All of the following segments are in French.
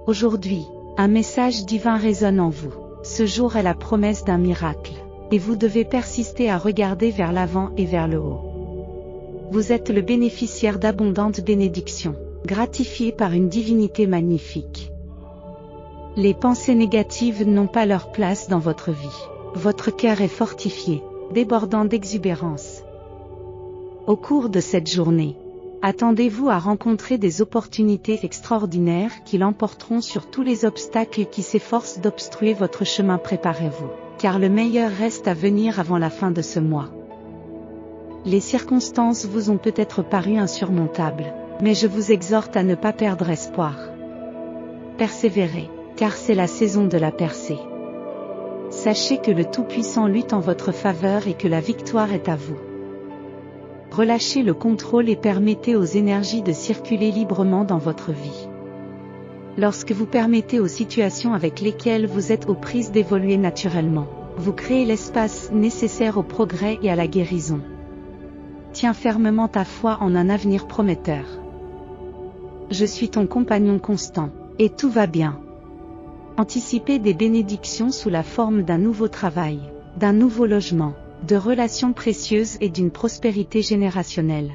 Aujourd'hui, un message divin résonne en vous. Ce jour est la promesse d'un miracle. Et vous devez persister à regarder vers l'avant et vers le haut. Vous êtes le bénéficiaire d'abondantes bénédictions, gratifié par une divinité magnifique. Les pensées négatives n'ont pas leur place dans votre vie. Votre cœur est fortifié, débordant d'exubérance. Au cours de cette journée, attendez-vous à rencontrer des opportunités extraordinaires qui l'emporteront sur tous les obstacles qui s'efforcent d'obstruer votre chemin. Préparez-vous, car le meilleur reste à venir avant la fin de ce mois. Les circonstances vous ont peut-être paru insurmontables, mais je vous exhorte à ne pas perdre espoir. Persévérez, car c'est la saison de la percée. Sachez que le Tout-Puissant lutte en votre faveur et que la victoire est à vous. Relâchez le contrôle et permettez aux énergies de circuler librement dans votre vie. Lorsque vous permettez aux situations avec lesquelles vous êtes aux prises d'évoluer naturellement, vous créez l'espace nécessaire au progrès et à la guérison. Tiens fermement ta foi en un avenir prometteur. Je suis ton compagnon constant, et tout va bien. Anticipez des bénédictions sous la forme d'un nouveau travail, d'un nouveau logement, de relations précieuses et d'une prospérité générationnelle.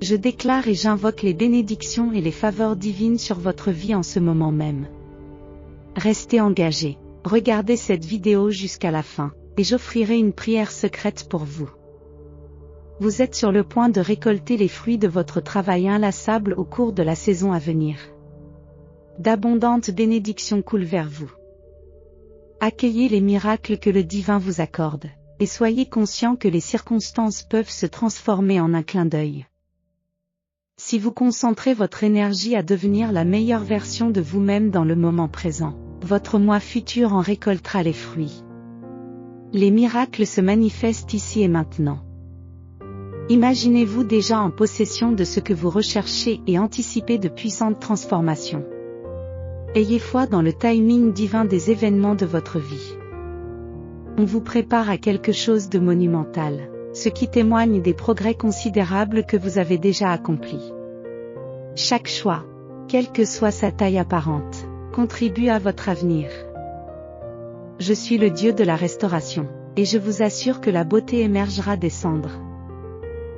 Je déclare et j'invoque les bénédictions et les faveurs divines sur votre vie en ce moment même. Restez engagés, regardez cette vidéo jusqu'à la fin, et j'offrirai une prière secrète pour vous. Vous êtes sur le point de récolter les fruits de votre travail inlassable au cours de la saison à venir. D'abondantes bénédictions coulent vers vous. Accueillez les miracles que le divin vous accorde, et soyez conscient que les circonstances peuvent se transformer en un clin d'œil. Si vous concentrez votre énergie à devenir la meilleure version de vous-même dans le moment présent, votre moi futur en récoltera les fruits. Les miracles se manifestent ici et maintenant. Imaginez-vous déjà en possession de ce que vous recherchez et anticipez de puissantes transformations. Ayez foi dans le timing divin des événements de votre vie. On vous prépare à quelque chose de monumental, ce qui témoigne des progrès considérables que vous avez déjà accomplis. Chaque choix, quelle que soit sa taille apparente, contribue à votre avenir. Je suis le Dieu de la restauration, et je vous assure que la beauté émergera des cendres.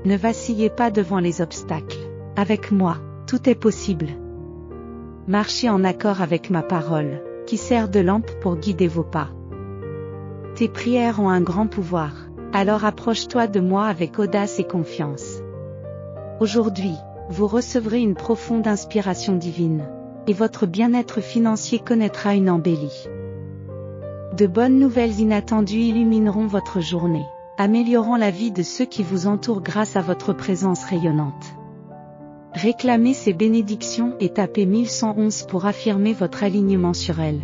Ne vacillez pas devant les obstacles. Avec moi, tout est possible. Marchez en accord avec ma parole, qui sert de lampe pour guider vos pas. Tes prières ont un grand pouvoir, alors approche-toi de moi avec audace et confiance. Aujourd'hui, vous recevrez une profonde inspiration divine, et votre bien-être financier connaîtra une embellie. De bonnes nouvelles inattendues illumineront votre journée, améliorant la vie de ceux qui vous entourent grâce à votre présence rayonnante. Réclamez ces bénédictions et tapez 1111 pour affirmer votre alignement sur elles.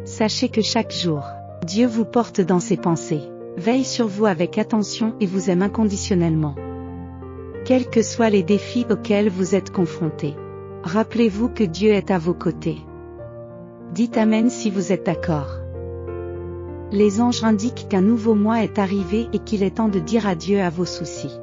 Sachez que chaque jour, Dieu vous porte dans ses pensées, veille sur vous avec attention et vous aime inconditionnellement. Quels que soient les défis auxquels vous êtes confrontés, rappelez-vous que Dieu est à vos côtés. Dites Amen si vous êtes d'accord. Les anges indiquent qu'un nouveau mois est arrivé et qu'il est temps de dire adieu à vos soucis.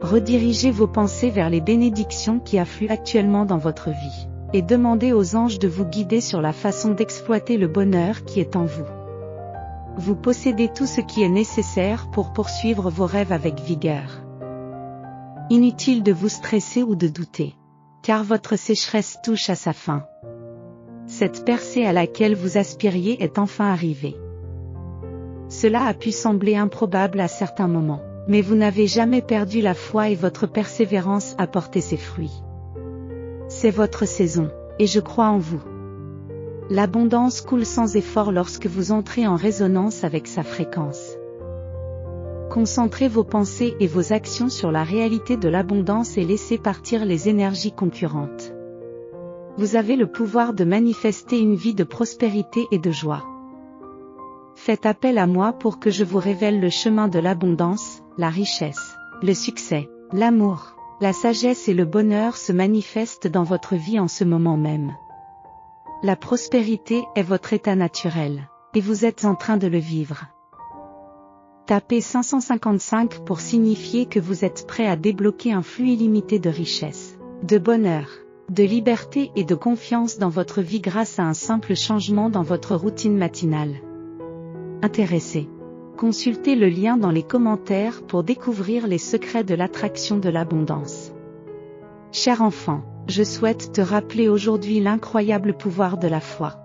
Redirigez vos pensées vers les bénédictions qui affluent actuellement dans votre vie, et demandez aux anges de vous guider sur la façon d'exploiter le bonheur qui est en vous. Vous possédez tout ce qui est nécessaire pour poursuivre vos rêves avec vigueur. Inutile de vous stresser ou de douter, car votre sécheresse touche à sa fin. Cette percée à laquelle vous aspiriez est enfin arrivée. Cela a pu sembler improbable à certains moments, mais vous n'avez jamais perdu la foi et votre persévérance a porté ses fruits. C'est votre saison, et je crois en vous. L'abondance coule sans effort lorsque vous entrez en résonance avec sa fréquence. Concentrez vos pensées et vos actions sur la réalité de l'abondance et laissez partir les énergies concurrentes. Vous avez le pouvoir de manifester une vie de prospérité et de joie. Faites appel à moi pour que je vous révèle le chemin de l'abondance, la richesse, le succès, l'amour, la sagesse et le bonheur se manifestent dans votre vie en ce moment même. La prospérité est votre état naturel, et vous êtes en train de le vivre. Tapez 555 pour signifier que vous êtes prêt à débloquer un flux illimité de richesse, de bonheur, de liberté et de confiance dans votre vie grâce à un simple changement dans votre routine matinale. Intéressé? Consultez le lien dans les commentaires pour découvrir les secrets de l'attraction de l'abondance. Cher enfant, je souhaite te rappeler aujourd'hui l'incroyable pouvoir de la foi.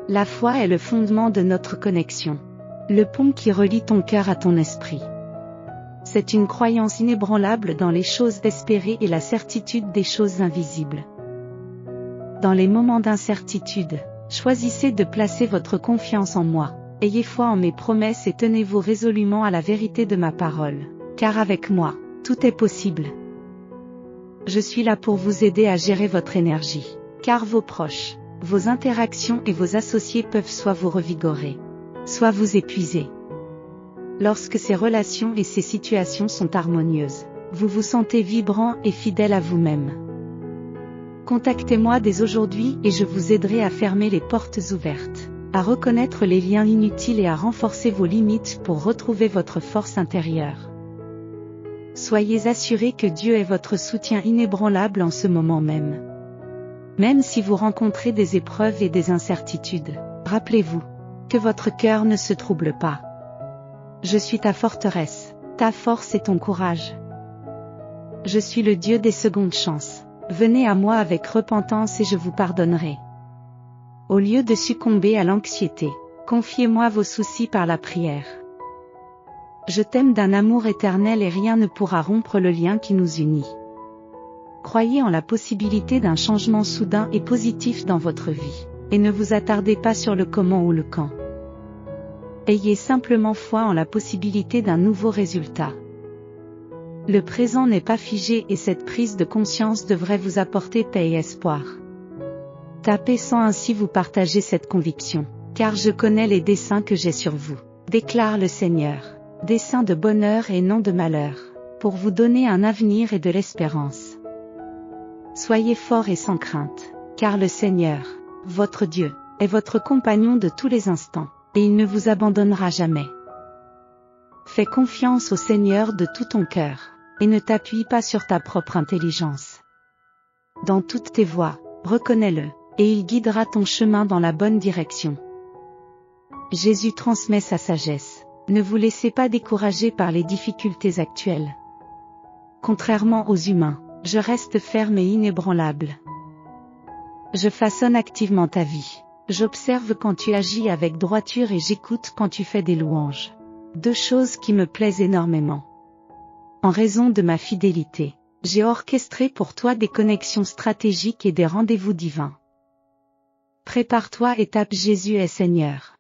La foi est le fondement de notre connexion. Le pont qui relie ton cœur à ton esprit. C'est une croyance inébranlable dans les choses espérées et la certitude des choses invisibles. Dans les moments d'incertitude, choisissez de placer votre confiance en moi. Ayez foi en mes promesses et tenez-vous résolument à la vérité de ma parole. Car avec moi, tout est possible. Je suis là pour vous aider à gérer votre énergie. Car vos proches, vos interactions et vos associés peuvent soit vous revigorer, soit vous épuiser. Lorsque ces relations et ces situations sont harmonieuses, vous vous sentez vibrant et fidèle à vous-même. Contactez-moi dès aujourd'hui et je vous aiderai à fermer les portes ouvertes, à reconnaître les liens inutiles et à renforcer vos limites pour retrouver votre force intérieure. Soyez assurés que Dieu est votre soutien inébranlable en ce moment même. Même si vous rencontrez des épreuves et des incertitudes, rappelez-vous que votre cœur ne se trouble pas. Je suis ta forteresse, ta force et ton courage. Je suis le Dieu des secondes chances. Venez à moi avec repentance et je vous pardonnerai. Au lieu de succomber à l'anxiété, confiez-moi vos soucis par la prière. Je t'aime d'un amour éternel et rien ne pourra rompre le lien qui nous unit. Croyez en la possibilité d'un changement soudain et positif dans votre vie, et ne vous attardez pas sur le comment ou le quand. Ayez simplement foi en la possibilité d'un nouveau résultat. Le présent n'est pas figé et cette prise de conscience devrait vous apporter paix et espoir. Tapez sans ainsi vous partager cette conviction, car je connais les desseins que j'ai sur vous, déclare le Seigneur, desseins de bonheur et non de malheur, pour vous donner un avenir et de l'espérance. Soyez forts et sans crainte, car le Seigneur, votre Dieu, est votre compagnon de tous les instants, et il ne vous abandonnera jamais. Fais confiance au Seigneur de tout ton cœur, et ne t'appuie pas sur ta propre intelligence. Dans toutes tes voies, reconnais-le, et il guidera ton chemin dans la bonne direction. Jésus transmet sa sagesse. Ne vous laissez pas décourager par les difficultés actuelles. Contrairement aux humains, je reste ferme et inébranlable. Je façonne activement ta vie. J'observe quand tu agis avec droiture et j'écoute quand tu fais des louanges. Deux choses qui me plaisent énormément. En raison de ma fidélité, j'ai orchestré pour toi des connexions stratégiques et des rendez-vous divins. Prépare-toi et tape Jésus est Seigneur.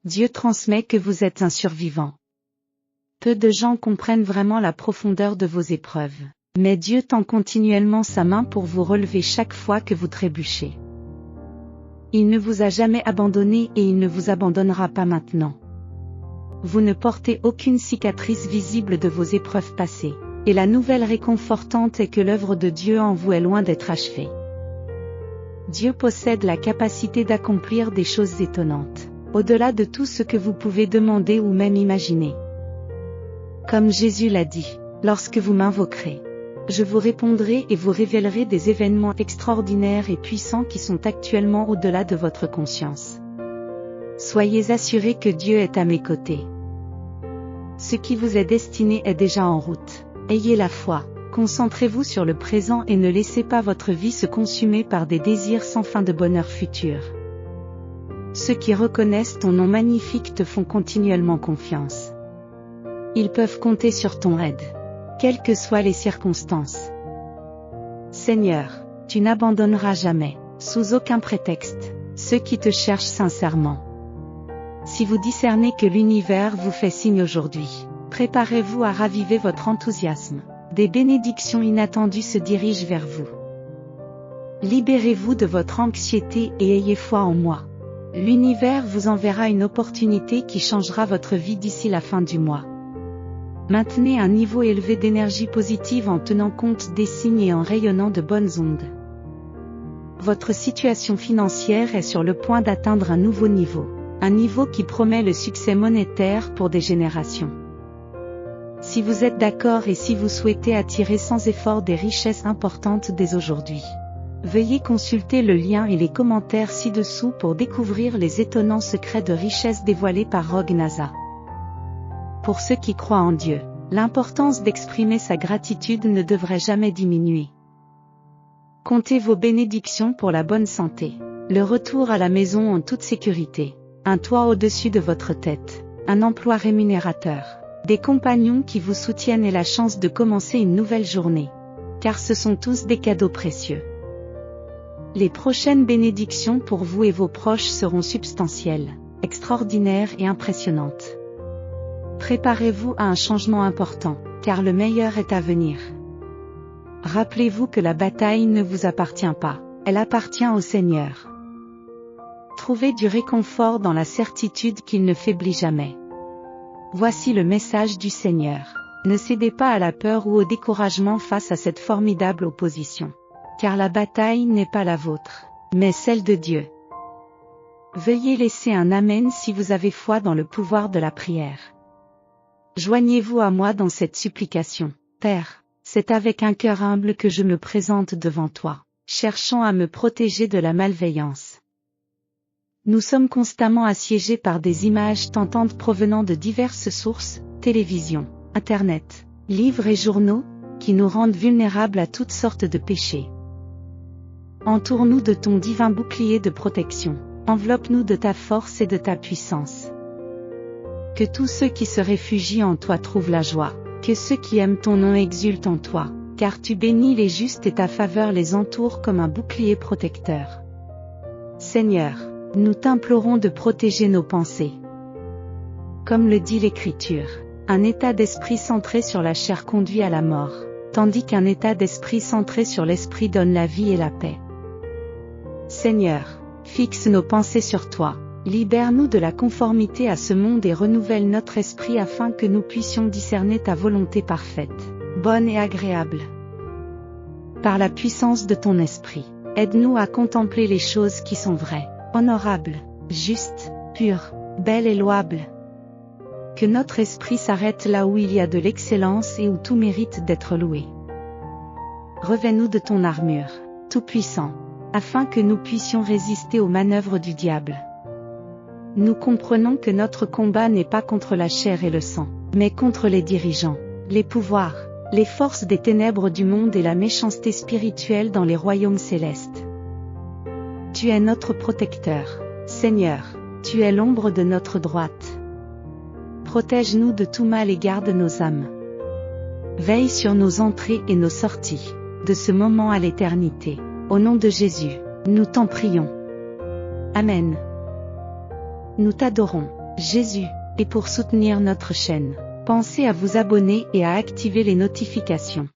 Dieu transmet que vous êtes un survivant. Peu de gens comprennent vraiment la profondeur de vos épreuves, mais Dieu tend continuellement sa main pour vous relever chaque fois que vous trébuchez. Il ne vous a jamais abandonné et il ne vous abandonnera pas maintenant. Vous ne portez aucune cicatrice visible de vos épreuves passées, et la nouvelle réconfortante est que l'œuvre de Dieu en vous est loin d'être achevée. Dieu possède la capacité d'accomplir des choses étonnantes, au-delà de tout ce que vous pouvez demander ou même imaginer. Comme Jésus l'a dit, lorsque vous m'invoquerez, je vous répondrai et vous révélerai des événements extraordinaires et puissants qui sont actuellement au-delà de votre conscience. Soyez assurés que Dieu est à mes côtés. Ce qui vous est destiné est déjà en route. Ayez la foi, concentrez-vous sur le présent et ne laissez pas votre vie se consumer par des désirs sans fin de bonheur futur. Ceux qui reconnaissent ton nom magnifique te font continuellement confiance. Ils peuvent compter sur ton aide, quelles que soient les circonstances. Seigneur, tu n'abandonneras jamais, sous aucun prétexte, ceux qui te cherchent sincèrement. Si vous discernez que l'univers vous fait signe aujourd'hui, préparez-vous à raviver votre enthousiasme. Des bénédictions inattendues se dirigent vers vous. Libérez-vous de votre anxiété et ayez foi en moi. L'univers vous enverra une opportunité qui changera votre vie d'ici la fin du mois. Maintenez un niveau élevé d'énergie positive en tenant compte des signes et en rayonnant de bonnes ondes. Votre situation financière est sur le point d'atteindre un nouveau niveau. Un niveau qui promet le succès monétaire pour des générations. Si vous êtes d'accord et si vous souhaitez attirer sans effort des richesses importantes dès aujourd'hui, veuillez consulter le lien et les commentaires ci-dessous pour découvrir les étonnants secrets de richesse dévoilés par Rogue NASA. Pour ceux qui croient en Dieu, l'importance d'exprimer sa gratitude ne devrait jamais diminuer. Comptez vos bénédictions pour la bonne santé, le retour à la maison en toute sécurité, un toit au-dessus de votre tête, un emploi rémunérateur, des compagnons qui vous soutiennent et la chance de commencer une nouvelle journée. Car ce sont tous des cadeaux précieux. Les prochaines bénédictions pour vous et vos proches seront substantielles, extraordinaires et impressionnantes. Préparez-vous à un changement important, car le meilleur est à venir. Rappelez-vous que la bataille ne vous appartient pas, elle appartient au Seigneur. Trouvez du réconfort dans la certitude qu'il ne faiblit jamais. Voici le message du Seigneur. Ne cédez pas à la peur ou au découragement face à cette formidable opposition. Car la bataille n'est pas la vôtre, mais celle de Dieu. Veuillez laisser un Amen si vous avez foi dans le pouvoir de la prière. Joignez-vous à moi dans cette supplication. Père, c'est avec un cœur humble que je me présente devant toi, cherchant à me protéger de la malveillance. Nous sommes constamment assiégés par des images tentantes provenant de diverses sources, télévision, Internet, livres et journaux, qui nous rendent vulnérables à toutes sortes de péchés. Entoure-nous de ton divin bouclier de protection, enveloppe-nous de ta force et de ta puissance. Que tous ceux qui se réfugient en toi trouvent la joie, que ceux qui aiment ton nom exultent en toi, car tu bénis les justes et ta faveur les entoure comme un bouclier protecteur. Seigneur, nous t'implorons de protéger nos pensées. Comme le dit l'Écriture, un état d'esprit centré sur la chair conduit à la mort, tandis qu'un état d'esprit centré sur l'esprit donne la vie et la paix. Seigneur, fixe nos pensées sur toi, libère-nous de la conformité à ce monde et renouvelle notre esprit afin que nous puissions discerner ta volonté parfaite, bonne et agréable. Par la puissance de ton esprit, aide-nous à contempler les choses qui sont vraies, honorables, justes, pures, belles et louables. Que notre esprit s'arrête là où il y a de l'excellence et où tout mérite d'être loué. Revêt-nous de ton armure, tout-puissant, afin que nous puissions résister aux manœuvres du diable. Nous comprenons que notre combat n'est pas contre la chair et le sang, mais contre les dirigeants, les pouvoirs, les forces des ténèbres du monde et la méchanceté spirituelle dans les royaumes célestes. Tu es notre protecteur, Seigneur, tu es l'ombre de notre droite. Protège-nous de tout mal et garde nos âmes. Veille sur nos entrées et nos sorties, de ce moment à l'éternité. Au nom de Jésus, nous t'en prions. Amen. Nous t'adorons, Jésus, et pour soutenir notre chaîne, pensez à vous abonner et à activer les notifications.